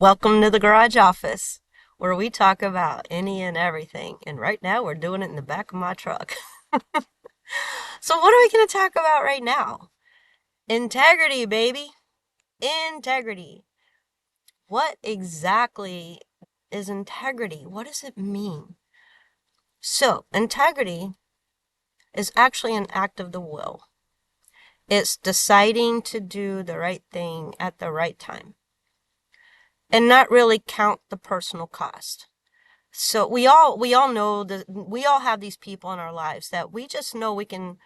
Welcome to the garage office, where we talk about any and everything. And right now, we're doing it in the back of my truck. So, what are we going to talk about right now? Integrity, baby. Integrity. What exactly is integrity? What does it mean? So, integrity is actually an act of the will. It's deciding to do the right thing at the right time and not really count the personal cost. So we all know that we all have these people in our lives that we just know we can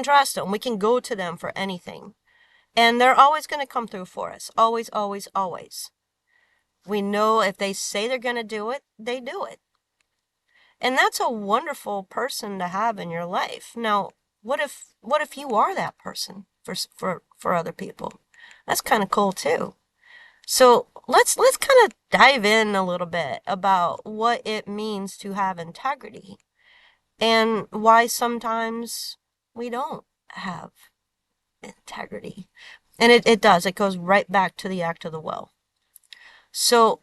trust them. We can go to them for anything. And they're always going to come through for us. Always, always, always. We know if they say they're going to do it, they do it. And that's a wonderful person to have in your life. Now, what if you are that person for other people? That's kind of cool too. So let's kind of dive in a little bit about what it means to have integrity and why sometimes we don't have integrity. And it goes right back to the act of the will. So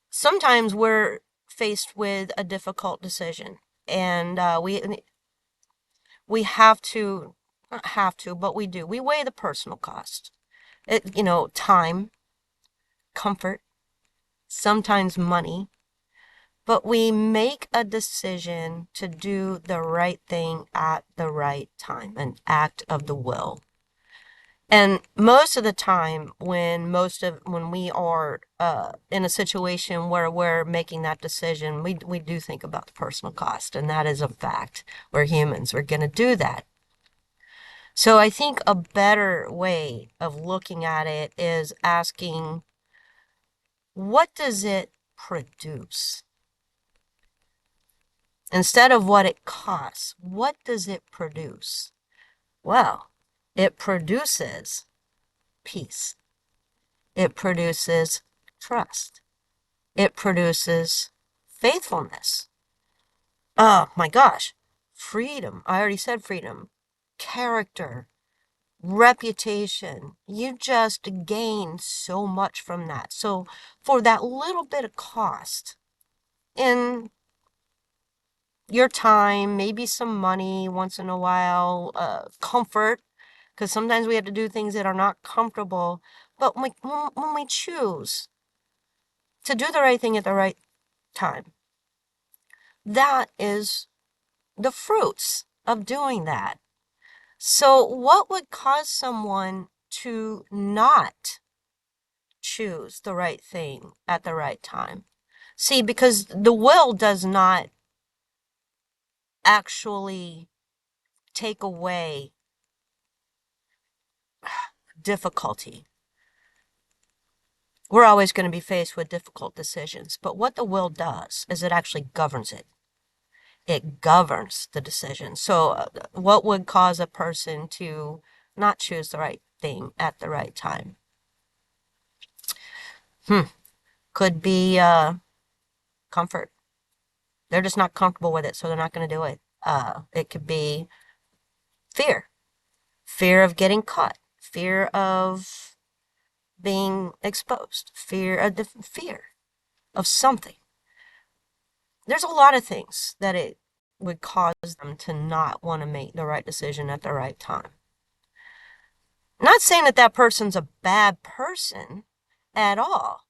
sometimes we're faced with a difficult decision, and we have to, not have to, but we do. We weigh the personal cost. Time, comfort, sometimes money, but we make a decision to do the right thing at the right time, an act of the will. And most of the time, when we are in a situation where we're making that decision, we do think about the personal cost, and that is a fact. We're humans. We're going to do that. So I think a better way of looking at it is asking, what does it produce? Instead of what it costs, what does it produce? Well, it produces peace. It produces trust. It produces faithfulness. Oh my gosh. Freedom. I already said freedom. Character. Reputation. You just gain so much from that. So for that little bit of cost in your time, maybe some money once in a while, comfort, because sometimes we have to do things that are not comfortable. But when we choose to do the right thing at the right time, that is the fruits of doing that. So, what would cause someone to not choose the right thing at the right time? See, because the will does not actually take away difficulty. We're always going to be faced with difficult decisions, but what the will does is it actually governs it. It governs the decision. So, what would cause a person to not choose the right thing at the right time? Could be comfort. They're just not comfortable with it, so they're not going to do it. It could be fear, fear of getting caught, fear of being exposed, fear of something. There's a lot of things that it would cause them to not want to make the right decision at the right time. Not saying that that person's a bad person at all.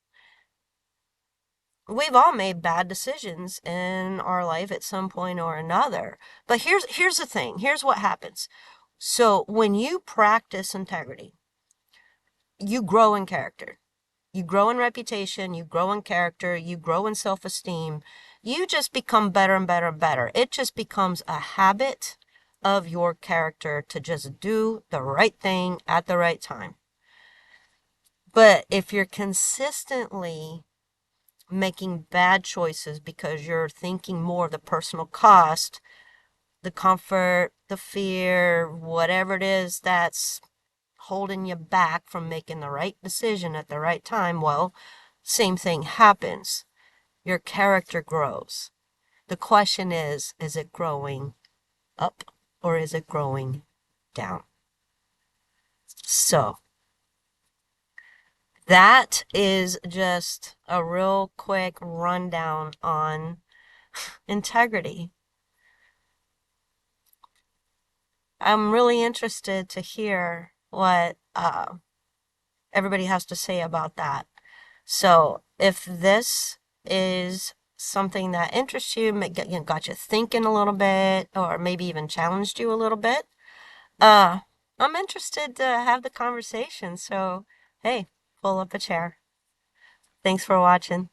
We've all made bad decisions in our life at some point or another. But here's the thing. Here's what happens. So when you practice integrity, you grow in character. You grow in reputation, you grow in character, you grow in self-esteem. You just become better and better and better. It just becomes a habit of your character to just do the right thing at the right time. But if you're consistently making bad choices because you're thinking more of the personal cost, the comfort, the fear, whatever it is that's holding you back from making the right decision at the right time, well, same thing happens. Your character grows. The question is it growing up or is it growing down? So, That is just a real quick rundown on integrity. I'm really interested to hear what everybody has to say about that. So, if this is something that interests you, got you thinking a little bit, or maybe even challenged you a little bit, uh, I'm interested to have the conversation. So, hey, pull up a chair. Thanks for watching.